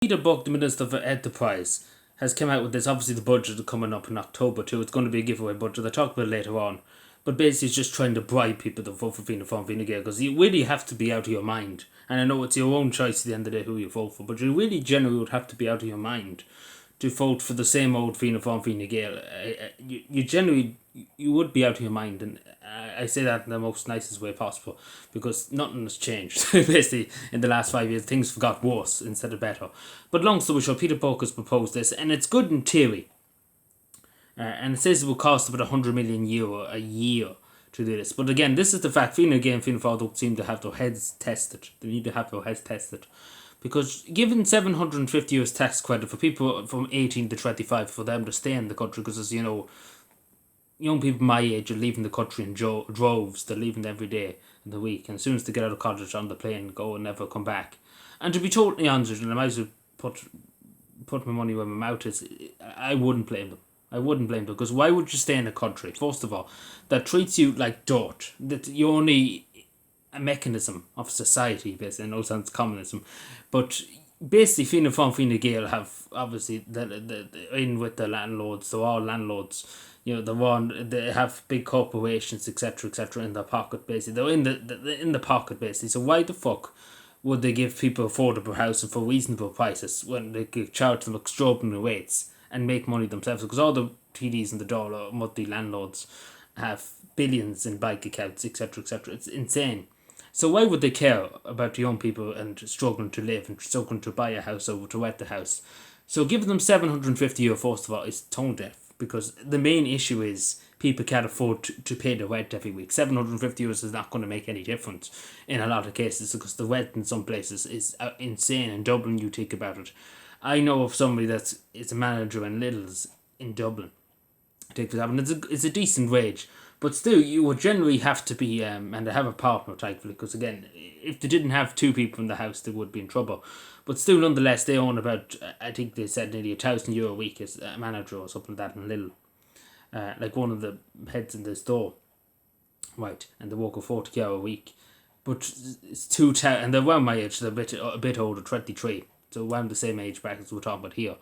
Peter Buck, the Minister for Enterprise, has come out with this. Obviously, the budget is coming up in October too. It's going to be a giveaway budget. I'll talk about it later on. But basically, it's just trying to bribe people to vote for Fianna Fáil, Fine Gael, because you really have to be out of your mind. And I know it's your own choice at the end of the day who you vote for, but you really generally would have to be out of your mind to vote for the same old Fianna Fáil, Fine Gael. You generally, you would be out of your mind, and I say that in the most nicest way possible, because nothing has changed. Basically, in the last 5 years, things got worse instead of better. But long story short, Peter Buck has proposed this, and it's good in theory. And it says it will cost about €100 million a year to do this. But again, this is the fact. Fine Gael and Fianna Fáil don't seem to have their heads tested. They need to have their heads tested. Because given €750 tax credit for people from 18 to 25 for them to stay in the country, because as you know, young people my age are leaving the country in droves. They're leaving every day in the week, and as soon as they get out of college on the plane, go and never come back. And to be totally honest, and I might as well put my money where my mouth is, I wouldn't blame them. I wouldn't blame them, because why would you stay in a country, first of all, that treats you like dirt, that you're only a mechanism of society, basically. I know it sounds communism, but basically Fianna Fáil, Fine Gael have obviously the in with the landlords. They're all landlords. You know, they have big corporations, etc., in their pocket. Basically, they're in the pocket, basically. So why the fuck would they give people affordable housing for reasonable prices when they could charge them extraordinary rates and make money themselves? Because all the TDs in the dollar multi landlords have billions in bank accounts, etc., etc. It's insane. So why would they care about young people and struggling to live and struggling to buy a house or to rent a house? So giving them €750 first of all is tone deaf, because the main issue is people can't afford to pay the rent every week. €750 is not going to make any difference in a lot of cases, because the rent in some places is insane. In Dublin, you think about it. I know of somebody that is a manager in Lidl's in Dublin. Take for example, it's a decent wage. But still, you would generally have to be, and they have a partner, thankfully, because again, if they didn't have two people in the house, they would be in trouble. But still, nonetheless, they own about, I think they said nearly €1,000 a week as a manager or something like that in Lidl. Like one of the heads in the store. Right, and they work a 40 hour a week. But it's and they're around my age, they're a bit older, 23. So around the same age brackets we're talking about here.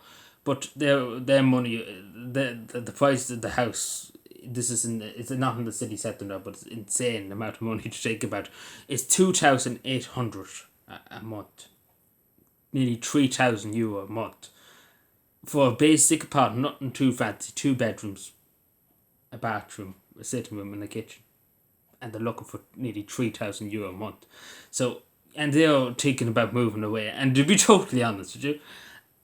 But their money, the price of the house, it's not in the city centre now, but it's insane the amount of money to think about. It's 2,800 a month, nearly €3,000 a month for a basic apartment, nothing too fancy, 2 bedrooms, a bathroom, a sitting room, and a kitchen, and they're looking for nearly €3,000 a month. So, and they're thinking about moving away. And to be totally honest with you,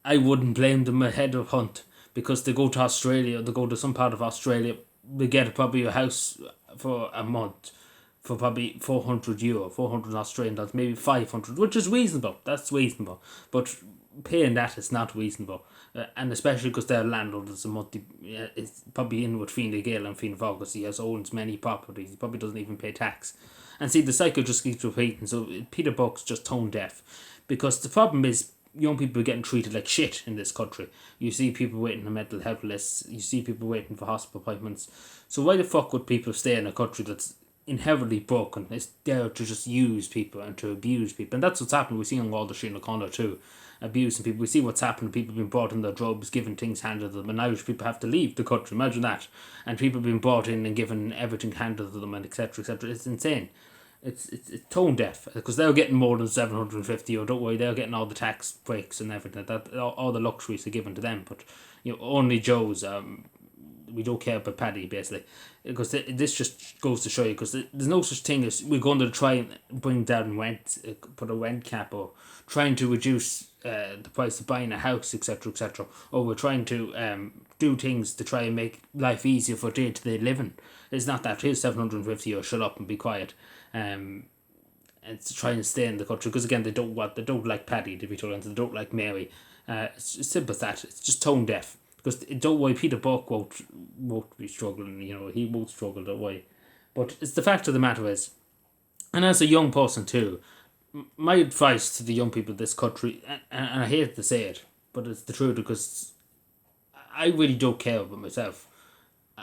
I wouldn't blame them ahead of Hunt, because they go to Australia, they go to some part of Australia, they get probably a house for a month for probably €400, 400 Australian dollars, maybe 500, which is reasonable. That's reasonable. But paying that is not reasonable. And especially because their landlord is is probably in with Fine Gael and Fianna Fáil, because he owns many properties. He probably doesn't even pay tax. And see, the cycle just keeps repeating. So Peter Buck's just tone deaf. Because the problem is, young people are getting treated like shit in this country. You see people waiting on mental health lists. You see people waiting for hospital appointments. So why the fuck would people stay in a country that's inherently broken? It's there to just use people and to abuse people. And that's what's happening. We're seeing all the shit in O'Connor too. Abusing people. We see what's happening. People being brought in their droves, given things handed to them. And Irish people have to leave the country. Imagine that. And people being brought in and given everything handed to them, and etc. etc. It's insane. It's tone deaf, because they're getting more than 750, or don't worry, they're getting all the tax breaks and everything. That all the luxuries are given to them, but only Joe's. We don't care about Paddy, basically, because this just goes to show you, because there's no such thing as we're going to try and bring down rent, put a rent cap, or trying to reduce the price of buying a house, etc., etc., or we're trying to do things to try and make life easier for day-to-day living. It's not that. Here's 750, or shut up and be quiet. And to try and stay in the country, because again, they don't like Paddy, to be told, and they don't like Mary. It's simple as that. It's just tone deaf. Because don't worry, Peter Buck won't be struggling. He won't struggle. Don't worry. But it's the fact of the matter is, and as a young person too, my advice to the young people of this country, and I hate to say it, but it's the truth, because I really don't care about myself.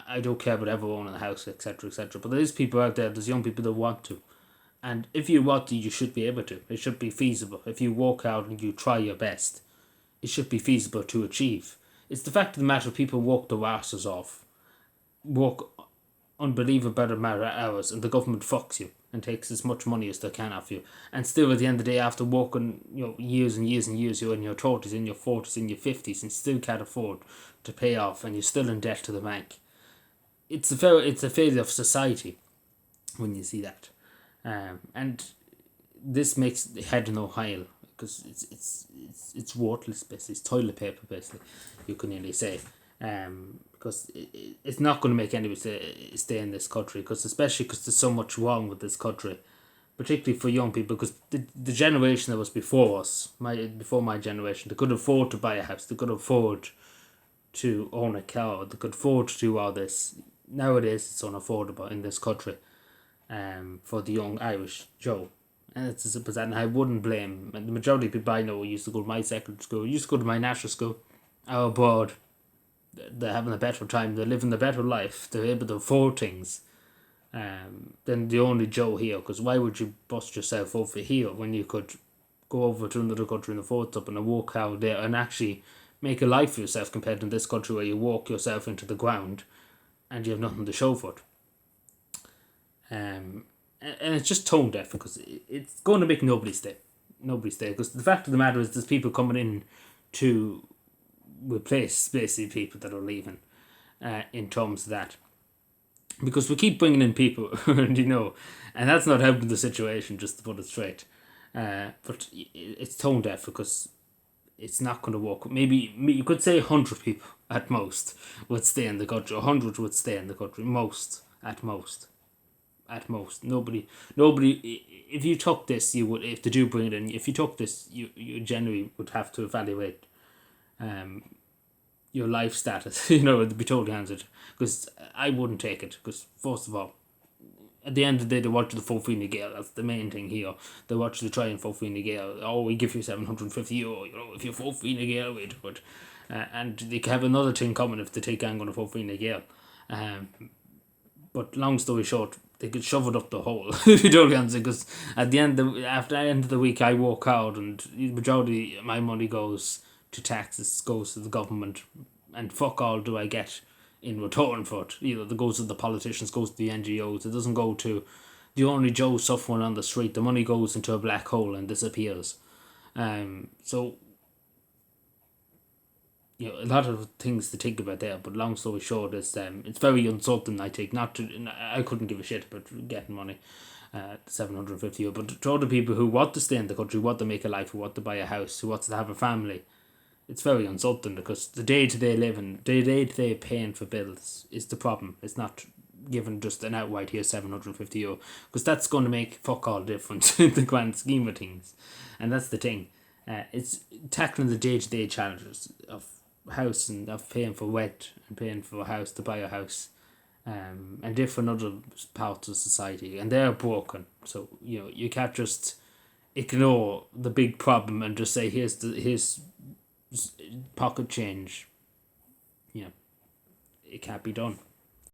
I don't care about everyone in the house, etc., etc. But there's people out there's young people that want to. And if you want to, you should be able to. It should be feasible. If you work out and you try your best, it should be feasible to achieve. It's the fact of the matter, people work their asses off, work unbelievable amount of hours, and the government fucks you and takes as much money as they can off you. And still, at the end of the day, after working years and years and years, you're in your 30s, in your 40s, in your 50s, and still can't afford to pay off, and you're still in debt to the bank. It's a failure of society when you see that, and this makes the head no hail, because it's worthless. Basically, it's toilet paper. Basically, you can nearly say. Because it's not going to make anybody stay in this country, especially because there's so much wrong with this country, particularly for young people, because the generation that was before us, before my generation, they could afford to buy a house, they could afford to own a car, they could afford to do all this. Nowadays it's unaffordable in this country, for the young Irish Joe. And it's as simple as that, and I wouldn't blame, and the majority of people I know used to go to my secondary school, used to go to my national school, are abroad. They're having a better time, they're living a better life, they're able to afford things, than the only Joe here. Because why would you bust yourself over here when you could go over to another country and afford something and work out there and actually make a life for yourself, compared to this country where you walk yourself into the ground and you have nothing to show for it. And it's just tone deaf, because it's going to make nobody stay. Because the fact of the matter is, there's people coming in to replace basically people that are leaving, in terms of that, because we keep bringing in people and that's not helping the situation, just to put it straight. But it's tone deaf, because it's not going to work. Maybe you could say 100 people at most would stay in the country. 100 would stay in the country, most. Nobody. If you took this, you would. If they do bring it in, if you took this, you generally would have to evaluate your life status. To be totally answered, because I wouldn't take it. Because first of all, at the end of the day, they watch the full Fine Gael. That's the main thing here. They watch the try and full Fine Gael. Oh, we give you €750. If you're full Fine Gael, we do it. And they can have another thing coming if they take on going to full Fine Gael. But long story short, they could shove it up the hole. If you don't answer, because after the end of the week, I work out, and the majority of my money goes to taxes, goes to the government, and fuck all do I get in return for it. That goes to the politicians, goes to the NGOs. It doesn't go to the only Joe suffering on the street. The money goes into a black hole and disappears. So a lot of things to think about there, but long story short is, it's very insulting, I think. I couldn't give a shit about getting money, €750, but to other people who want to stay in the country, want to make a life, who want to buy a house, who want to have a family, it's very insulting, because the day-to-day living, the day-to-day paying for bills is the problem. It's not given just an outright here €750, because that's going to make fuck all difference in the grand scheme of things. And that's the thing. It's tackling the day-to-day challenges of house, and of paying for rent, and paying for a house, to buy a house, and different other parts of society, and they're broken. So you can't just ignore the big problem and just say here's pocket change. It can't be done.